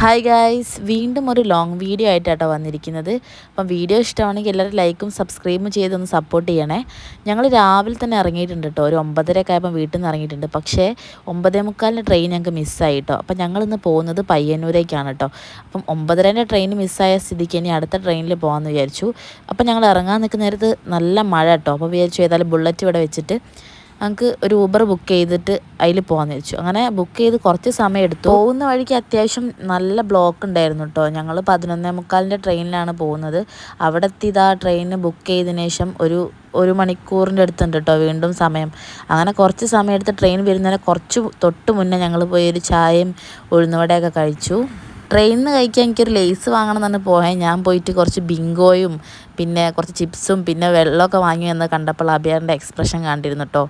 Hi guys, വീണ്ടും ഒരു long video ആയിട്ടാട്ടോ വന്നിരിക്കുന്നത്. അപ്പം വീഡിയോ ഇഷ്ടമാണെങ്കിൽ എല്ലാവരും ലൈക്കും സബ്സ്ക്രൈബും ചെയ്തൊന്ന് സപ്പോർട്ട് ചെയ്യണേ. ഞങ്ങൾ രാവിലെ തന്നെ ഇറങ്ങിയിട്ടുണ്ട് കേട്ടോ. ഒരു 9:30 ആയപ്പോൾ വീട്ടിൽ നിന്ന് ഇറങ്ങിയിട്ടുണ്ട്. പക്ഷേ 9:45 ട്രെയിൻ ഞങ്ങൾക്ക് മിസ്സായി കേട്ടോ. അപ്പം ഞങ്ങളിന്ന് പോകുന്നത് പയ്യന്നൂരേക്കാണ് കേട്ടോ. അപ്പം 9:30 ട്രെയിൻ മിസ്സായ സ്ഥിതിക്ക് ഇനി അടുത്ത ട്രെയിനിൽ പോകാമെന്ന് വിചാരിച്ചു. അപ്പം ഞങ്ങൾ ഇറങ്ങാൻ നിൽക്കുന്ന നേരത്ത് നല്ല മഴ കേട്ടോ. അപ്പോൾ വിചാരിച്ചു ഏതായാലും ബുള്ളറ്റ് ഇവിടെ വെച്ചിട്ട് ഞങ്ങൾക്ക് ഒരു ഊബർ ബുക്ക് ചെയ്തിട്ട് അതിൽ പോകാമെന്ന് വെച്ചു. അങ്ങനെ ബുക്ക് ചെയ്ത് കുറച്ച് സമയം എടുത്തു. പോകുന്ന വഴിക്ക് അത്യാവശ്യം നല്ല ബ്ലോക്ക് ഉണ്ടായിരുന്നു കേട്ടോ. ഞങ്ങൾ 11:45 ട്രെയിനിലാണ് പോകുന്നത്. അവിടെ എത്തിയത് ആ ട്രെയിനിന് ബുക്ക് ചെയ്തതിന് ശേഷം ഒരു മണിക്കൂറിൻ്റെ അടുത്തുണ്ട് കേട്ടോ വീണ്ടും സമയം. അങ്ങനെ കുറച്ച് സമയം എടുത്ത് ട്രെയിൻ വരുന്നതിന് കുറച്ച് തൊട്ട് മുന്നേ ഞങ്ങൾ പോയി ഒരു ചായയും ഉഴുന്നുവടയൊക്കെ കഴിച്ചു. ട്രെയിനിൽ നിന്ന് കഴിക്കാൻ എനിക്കൊരു ലേസ് വാങ്ങണം എന്നാണ് പോയത്. ഞാൻ പോയിട്ട് കുറച്ച് ബിങ്കോയും പിന്നെ കുറച്ച് ചിപ്സും പിന്നെ വെള്ളമൊക്കെ വാങ്ങി എന്ന് കണ്ടപ്പോൾ അഭിയാറിൻ്റെ എക്സ്പ്രഷൻ കണ്ടിരുന്നു കേട്ടോ.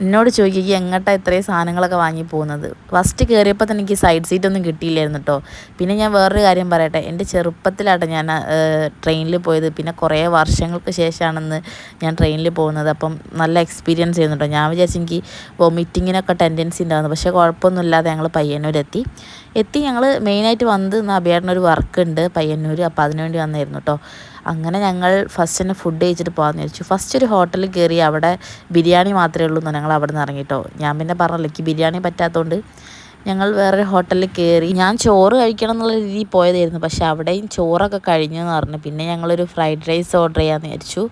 എന്നോട് ചോദിക്കുക എങ്ങോട്ടാണ് ഇത്രയും സാധനങ്ങളൊക്കെ വാങ്ങി പോകുന്നത്. ഫസ്റ്റ് കയറിയപ്പോൾ തന്നെ എനിക്ക് സൈഡ് സീറ്റൊന്നും കിട്ടിയില്ലായിരുന്നു കേട്ടോ. പിന്നെ ഞാൻ വേറൊരു കാര്യം പറയട്ടെ, എൻ്റെ ചെറുപ്പത്തിലാട്ടെ ഞാൻ ട്രെയിനിൽ പോയത്. പിന്നെ കുറേ വർഷങ്ങൾക്ക് ശേഷമാണെന്ന് ഞാൻ ട്രെയിനിൽ പോകുന്നത്. അപ്പം നല്ല എക്സ്പീരിയൻസ് ചെയ്യുന്നു കേട്ടോ. ഞാൻ വിചാരിച്ചു എനിക്ക് വൊമിറ്റിങ്ങിനൊക്കെ ടെൻഡൻസി ഉണ്ടാകുന്നു. പക്ഷേ കുഴപ്പമൊന്നുമില്ലാതെ ഞങ്ങൾ പയ്യന്നൂരെത്തി. ഞങ്ങൾ മെയിനായിട്ട് വന്ന് അഭിയാറിനൊരു വർക്ക് ഉണ്ട് പയ്യന്നൂർ. അപ്പോൾ അതിനുവേണ്ടി വന്നായിരുന്നു കേട്ടോ. അങ്ങനെ ഞങ്ങൾ ഫസ്റ്റ് തന്നെ ഫുഡ് കഴിച്ചിട്ട് പോകാമെന്ന് വിചാരിച്ചു. ഫസ്റ്റ് ഒരു ഹോട്ടലിൽ കയറി. അവിടെ ബിരിയാണി മാത്രമേ ഉള്ളൂ. ഞങ്ങൾ അവിടെ നിന്ന് ഇറങ്ങിട്ടോ. ഞാൻ പിന്നെ പറഞ്ഞല്ലോ എനിക്ക് ബിരിയാണി പറ്റാത്തതുകൊണ്ട് ഞങ്ങൾ വേറൊരു ഹോട്ടലിൽ കയറി. ഞാൻ ചോറ് കഴിക്കണം എന്നുള്ള രീതിയിൽ പോയതായിരുന്നു. പക്ഷേ അവിടെയും ചോറൊക്കെ കഴിഞ്ഞെന്ന് പറഞ്ഞു. പിന്നെ ഞങ്ങളൊരു ഫ്രൈഡ് റൈസ് ഓർഡർ ചെയ്യാമെന്ന് വിചാരിച്ചു.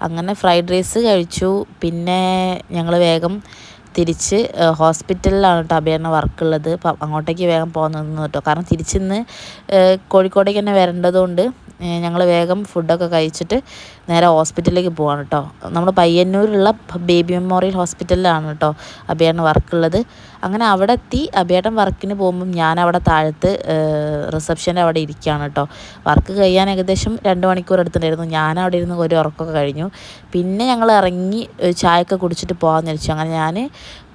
അങ്ങനെ ഫ്രൈഡ് റൈസ് കഴിച്ചു. പിന്നെ ഞങ്ങൾ വേഗം തിരിച്ച് ഹോസ്പിറ്റലിലാണ് കേട്ടോ അഭിയാറിന് വർക്കുള്ളത്. അപ്പം അങ്ങോട്ടേക്ക് വേഗം പോകുന്നു കേട്ടോ. കാരണം തിരിച്ചിന്ന് കോഴിക്കോടേക്ക് തന്നെ വരേണ്ടതുകൊണ്ട് ഞങ്ങൾ വേഗം ഫുഡൊക്കെ കഴിച്ചിട്ട് നേരെ ഹോസ്പിറ്റലിലേക്ക് പോവാണ് കേട്ടോ. നമ്മൾ പയ്യന്നൂരുള്ള ബേബി മെമ്മോറിയൽ ഹോസ്പിറ്റലിലാണ് കേട്ടോ അഭിയാറിന് വർക്കുള്ളത്. അങ്ങനെ അവിടെ എത്തി. അഭിയേട്ടൻ വർക്കിന് പോകുമ്പം ഞാൻ അവിടെ താഴത്ത് റിസപ്ഷൻ്റെ അവിടെ ഇരിക്കുകയാണ് കേട്ടോ. വർക്ക് കഴിയാൻ ഏകദേശം 2 മണിക്കൂർ എടുത്തിട്ടുണ്ടായിരുന്നു. ഞാൻ അവിടെ ഇരുന്ന് ഒരു ഉറക്കമൊക്കെ കഴിഞ്ഞു. പിന്നെ ഞങ്ങൾ ഇറങ്ങി ചായയൊക്കെ കുടിച്ചിട്ട് പോകാമെന്ന് വെച്ചു. അങ്ങനെ ഞാൻ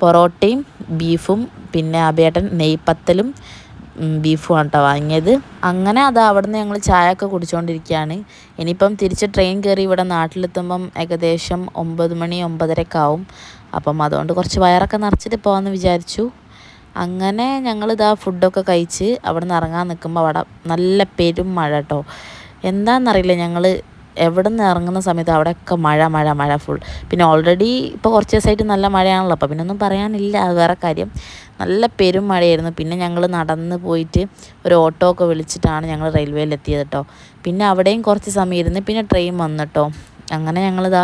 പൊറോട്ടയും ബീഫും പിന്നെ അഭിയേട്ടൻ നെയ്പ്പത്തലും ബീഫുമാണ് കേട്ടോ വാങ്ങിയത്. അങ്ങനെ അവിടെ നിന്ന് ഞങ്ങൾ ചായയൊക്കെ കുടിച്ചുകൊണ്ടിരിക്കുകയാണ്. ഇനിയിപ്പം തിരിച്ച് ട്രെയിൻ കയറി ഇവിടെ നാട്ടിലെത്തുമ്പം ഏകദേശം 9 മണി 9:30 ആവും. അപ്പം അതുകൊണ്ട് കുറച്ച് വയറൊക്കെ നിറച്ചിട്ട് പോകാമെന്ന് വിചാരിച്ചു. അങ്ങനെ ഞങ്ങളിതാ ഫുഡൊക്കെ കഴിച്ച് അവിടെ നിന്ന് ഇറങ്ങാൻ നിൽക്കുമ്പോൾ അവിടെ നല്ല പെരും മഴ കേട്ടോ. എന്താണെന്നറിയില്ല, ഞങ്ങൾ എവിടെ നിന്ന് ഇറങ്ങുന്ന സമയത്ത് അവിടെയൊക്കെ മഴ ഫുൾ. പിന്നെ ഓൾറെഡി ഇപ്പോൾ കുറച്ച് ദിവസമായിട്ട് നല്ല മഴയാണല്ലോ. അപ്പോൾ പിന്നെ ഒന്നും പറയാനില്ല, അത് വേറെ കാര്യം. നല്ല പെരും മഴയായിരുന്നു. പിന്നെ ഞങ്ങൾ നടന്ന് പോയിട്ട് ഒരു ഓട്ടോ ഒക്കെ വിളിച്ചിട്ടാണ് ഞങ്ങൾ റെയിൽവേയിലെത്തിയത് കേട്ടോ. പിന്നെ അവിടെയും കുറച്ച് സമയം ഇരുന്ന് പിന്നെ ട്രെയിൻ വന്നു കേട്ടോ. അങ്ങനെ ഞങ്ങളിതാ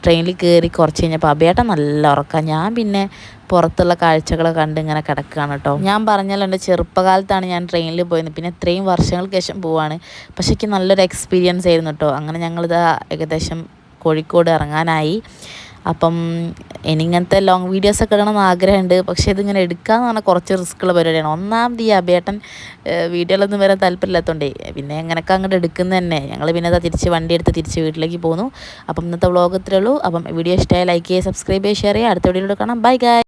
ട്രെയിനിൽ കയറി കുറച്ച് കഴിഞ്ഞപ്പോൾ അഭിയേട്ടൻ നല്ല ഉറക്കം. ഞാൻ പിന്നെ പുറത്തുള്ള കാഴ്ചകളൊക്കെ കണ്ട് ഇങ്ങനെ കിടക്കുകയാണ് കേട്ടോ. ഞാൻ പറഞ്ഞല്ലോ എൻ്റെ ചെറുപ്പകാലത്താണ് ഞാൻ ട്രെയിനിൽ പോയത്. പിന്നെ ഇത്രയും വർഷങ്ങൾക്ക് ശേഷം പോവാണ്. പക്ഷേ എനിക്ക് നല്ലൊരു എക്സ്പീരിയൻസ് ആയിരുന്നു കേട്ടോ. അങ്ങനെ ഞങ്ങളിതാ ഏകദേശം കോഴിക്കോട് ഇറങ്ങാനായി. അപ്പം ഇങ്ങനത്തെ ലോങ് വീഡിയോസൊക്കെ ഇടണമെന്ന് ആഗ്രഹമുണ്ട്. പക്ഷേ ഇതിങ്ങനെ എടുക്കാമെന്ന് പറഞ്ഞാൽ കുറച്ച് റിസ്ക്കുള്ള പരിപാടിയാണ്. ഒന്നാമത് ഈ അഭിയേട്ടൻ വീഡിയോയിലൊന്നും വരാൻ താല്പര്യമില്ലാത്തതുകൊണ്ടേ പിന്നെ എങ്ങനെയൊക്കെ അങ്ങോട്ട് എടുക്കുന്നത് തന്നെ. ഞങ്ങൾ പിന്നെ അതാ തിരിച്ച് വണ്ടി എടുത്ത് തിരിച്ച് വീട്ടിലേക്ക് പോന്നു. അപ്പം ഇന്നത്തെ വ്ളോഗ് ഇത്രയേ ഉള്ളൂ. അപ്പം വീഡിയോ ഇഷ്ടമായി ലൈക്ക് ചെയ്യുക, സബ്സ്ക്രൈബ് ചെയ്യുക, ഷെയർ ചെയ്യുക. അടുത്ത വീഡിയോയിലൂടെ കാണാം. ബൈ ഗായ്.